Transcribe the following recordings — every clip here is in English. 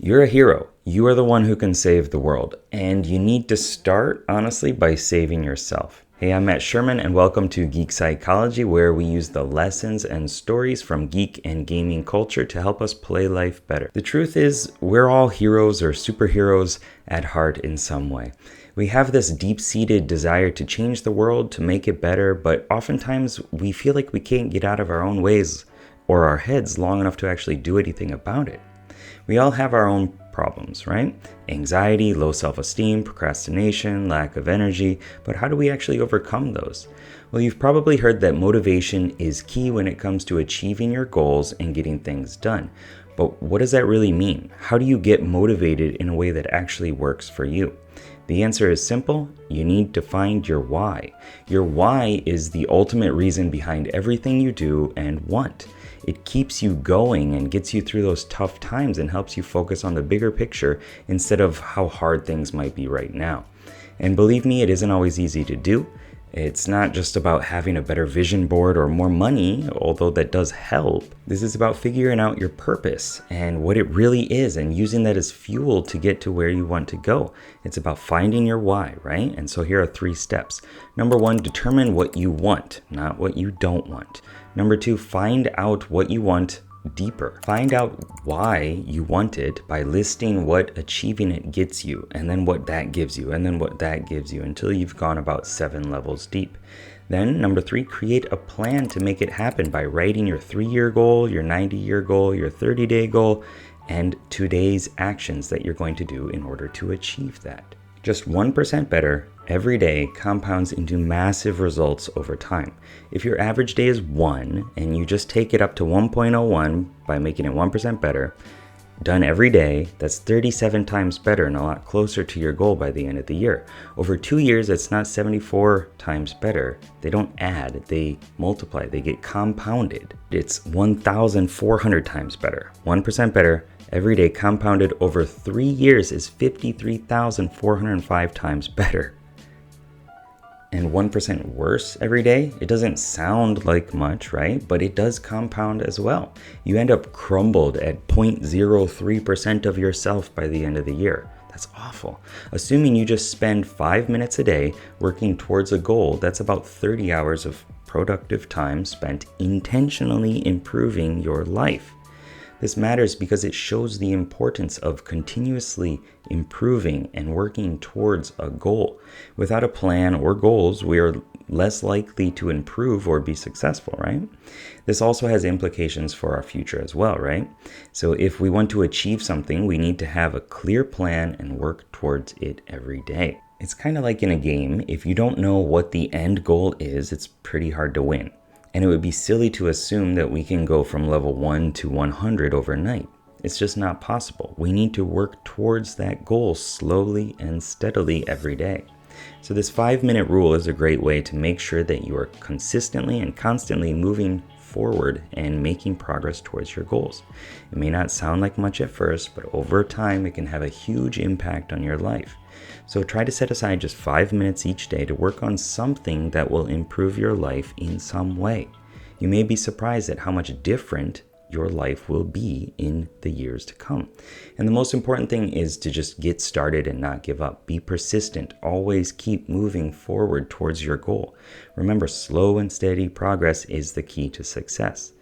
You're a hero. You are the one who can save the world. And you need to start, honestly, by saving yourself. Hey, I'm Sherman, and welcome to Geek Psychology, where we use the lessons and stories from geek and gaming culture to help us play life better. The truth is, we're all heroes or superheroes at heart in some way. We have this deep-seated desire to change the world, to make it better, but oftentimes we feel like we can't get out of our own ways or our heads long enough to actually do anything about it. We all have our own problems, right? Anxiety, low self-esteem, procrastination, lack of energy, but how do we actually overcome those? Well, you've probably heard that motivation is key when it comes to achieving your goals and getting things done. But what does that really mean? How do you get motivated in a way that actually works for you? The answer is simple. You need to find your why. Your why is the ultimate reason behind everything you do and want. It keeps you going and gets you through those tough times and helps you focus on the bigger picture instead of how hard things might be right now. And believe me, it isn't always easy to do. It's not just about having a better vision board or more money, although that does help. This is about figuring out your purpose and what it really is and using that as fuel to get to where you want to go. It's about finding your why, right? And so here are 3 steps. Number 1, determine what you want, not what you don't want. Number 2, find out what you want deeper. Find out why you want it by listing what achieving it gets you, and then what that gives you, and then what that gives you, until you've gone about 7 levels deep. Then, number 3, create a plan to make it happen by writing your 3-year goal, your 90-year goal, your 30-day goal, and today's actions that you're going to do in order to achieve that. Just 1% better every day compounds into massive results over time. If your average day is 1 and you just take it up to 1.01 by making it 1% better, done every day, that's 37 times better and a lot closer to your goal by the end of the year. Over 2 years, it's not 74 times better. They don't add, they multiply, they get compounded. It's 1,400 times better. 1% better every day compounded over 3 years is 53,405 times better. And 1% worse every day, it doesn't sound like much, right? But it does compound as well. You end up crumbled at 0.03% of yourself by the end of the year. That's awful. Assuming you just spend 5 minutes a day working towards a goal, that's about 30 hours of productive time spent intentionally improving your life. This matters because it shows the importance of continuously improving and working towards a goal. Without a plan or goals, we are less likely to improve or be successful, right? This also has implications for our future as well, right? So if we want to achieve something, we need to have a clear plan and work towards it every day. It's kind of like in a game. If you don't know what the end goal is, it's pretty hard to win. And it would be silly to assume that we can go from level 1 to 100 overnight. It's just not possible. We need to work towards that goal slowly and steadily every day. So this 5-minute rule is a great way to make sure that you are consistently and constantly moving forward and making progress towards your goals. It may not sound like much at first, but over time it can have a huge impact on your life. So try to set aside just 5 minutes each day to work on something that will improve your life in some way. You may be surprised at how much different your life will be in the years to come. And the most important thing is to just get started and not give up. Be persistent. Always keep moving forward towards your goal. Remember, slow and steady progress is the key to success.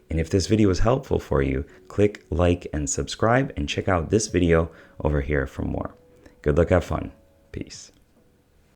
And if this video was helpful for you, click like and subscribe and check out this video over here for more. Good luck, have fun. Peace.